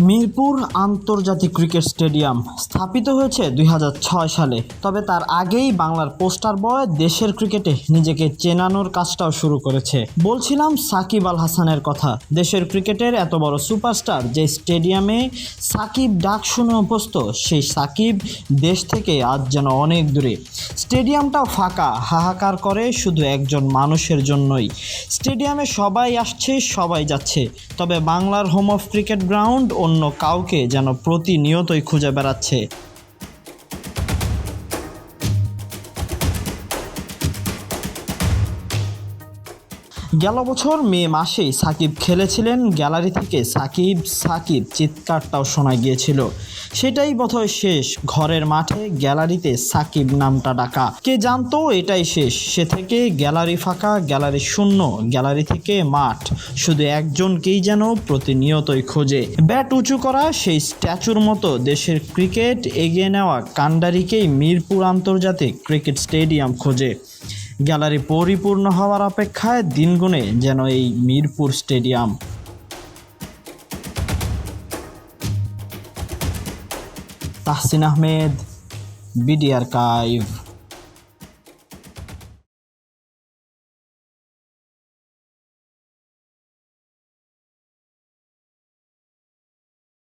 মিরপুর আন্তর্জাতিক cricket stadium স্থাপিত হয়েছে ২০০৬ সালে। তবে তার আগেই বাংলার পোস্টার বয় দেশের ক্রিকেটে নিজেকে চেনানোর কাজটাও শুরু করেছে। বলছিলাম সাকিব আল হাসানের কথা। দেশের ক্রিকেটের এত বড় সুপারস্টার যে স্টেডিয়ামে সাকিব ডাক শুনে অভ্যস্ত, সেই সাকিব দেশ থেকে আজ যেন অনেক দূরে। স্টেডিয়ামটাও ফাঁকা, হাহাকার করে শুধু একজন মানুষের জন্যই। স্টেডিয়ামে সবাই আসছে, সবাই যাচ্ছে, তবে বাংলার হোম অফ ক্রিকেট গ্রাউন্ড অন্য কাউকে যেন প্রতিনিয়তই খুঁজে বেড়াচ্ছে। গেল বছর মে মাসেই সাকিব খেলেছিলেন গ্যালারি থেকে সাকিব সাকিব চিৎকারটাও শোনা গিয়েছিল। সেটাই বোধহয় শেষ। ঘরের মাঠে গ্যালারিতে সাকিব নামটা ডাকা, কে জানতো এটাই শেষ। সে থেকে গ্যালারি ফাঁকা, গ্যালারি শূন্য, গ্যালারি থেকে মাঠ, শুধু একজনকেই যেন প্রতিনিয়তই খোঁজে। ব্যাট উঁচু করা সেই স্ট্যাচুর মতো দেশের ক্রিকেট এগিয়ে নেওয়া কান্ডারিকেই মিরপুর আন্তর্জাতিক ক্রিকেট স্টেডিয়াম খোঁজে। গ্যালারি পরিপূর্ণ হওয়ার অপেক্ষায় দিন গুনে যেন এই Mirpur stadium. Tahsin Ahmed, BD archive.